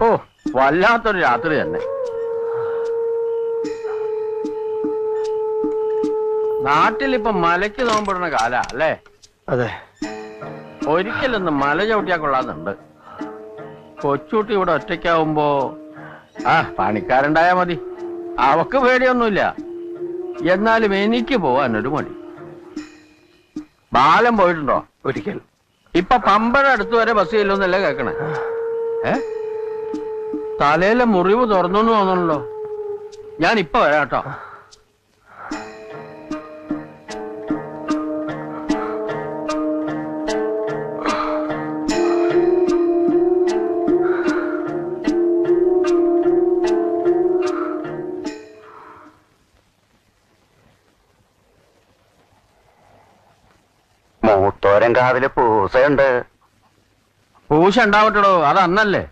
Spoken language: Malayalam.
ഓ വല്ലാത്തൊരു രാത്രി തന്നെ. നാട്ടിലിപ്പം മലയ്ക്ക് നോമ്പിടുന്ന കാല അല്ലേ? അതെ. ഒരിക്കലൊന്ന് മല ചവിട്ടിയാ കൊള്ളാന്നുണ്ട്. കൊച്ചുകുട്ടി ഇവിടെ ഒറ്റയ്ക്കാവുമ്പോ പണിക്കാരുണ്ടായാ മതി. അവക്ക് പേടിയൊന്നുമില്ല. എന്നാലും എനിക്ക് പോവാനൊരു മടി. ബാലം പോയിട്ടുണ്ടോ? ഒരിക്കൽ. ഇപ്പൊ പമ്പഴ അടുത്ത് വരെ ബസ് ചെല്ലുന്നല്ലേ കേക്കണേ? തലയിലെ മുറിവ് തുറന്നു തോന്നണല്ലോ. ഞാൻ ഇപ്പൊ വരാം കേട്ടോ. മൂത്തോരൻ കാവില് പൂസയുണ്ട്. പൂശ ഉണ്ടാവട്ടോ, അത് അന്നല്ലേ.